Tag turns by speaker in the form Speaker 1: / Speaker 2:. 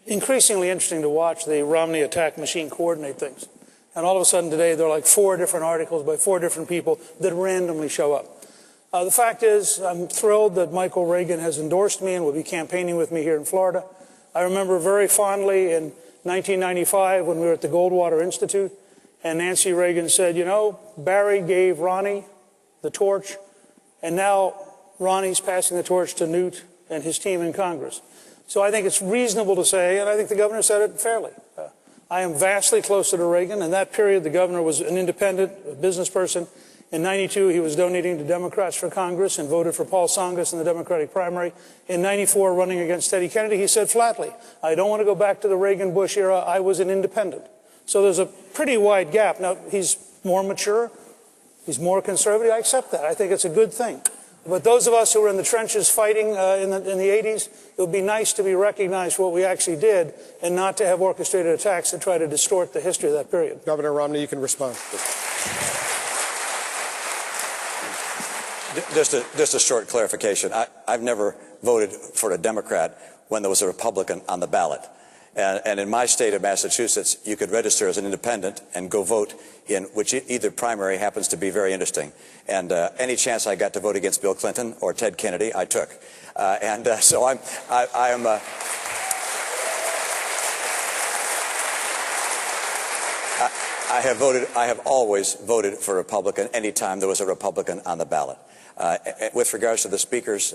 Speaker 1: increasingly interesting to watch the Romney attack machine coordinate things. And all of a sudden today, there are like 4 different articles by 4 different people that randomly show up. The fact is, I'm thrilled that Michael Reagan has endorsed me and will be campaigning with me here in Florida. I remember very fondly in 1995 when we were at the Goldwater Institute, and Nancy Reagan said, you know, Barry gave Ronnie the torch, and now Ronnie's passing the torch to Newt and his team in Congress. So I think it's reasonable to say, and I think the governor said it fairly, I am vastly closer to Reagan. In that period, the governor was an independent business person. In '92, he was donating to Democrats for Congress and voted for Paul Tsongas in the Democratic primary. In '94, running against Teddy Kennedy, he said flatly, I don't want to go back to the Reagan-Bush era. I was an independent. So there's a pretty wide gap. Now, he's more mature. He's more conservative. I accept that. I think it's a good thing. But those of us who were in the trenches fighting in the 80s, it would be nice to be recognized for what we actually did and not to have orchestrated attacks that try to distort the history of that period.
Speaker 2: Governor Romney, you can respond.
Speaker 3: Just a short clarification. I've never voted for a Democrat when there was a Republican on the ballot. And in my state of Massachusetts, you could register as an independent and go vote in which either primary happens to be very interesting. And any chance I got to vote against Bill Clinton or Ted Kennedy, I took. So I have always voted for a Republican any time there was a Republican on the ballot. With regards to the Speaker's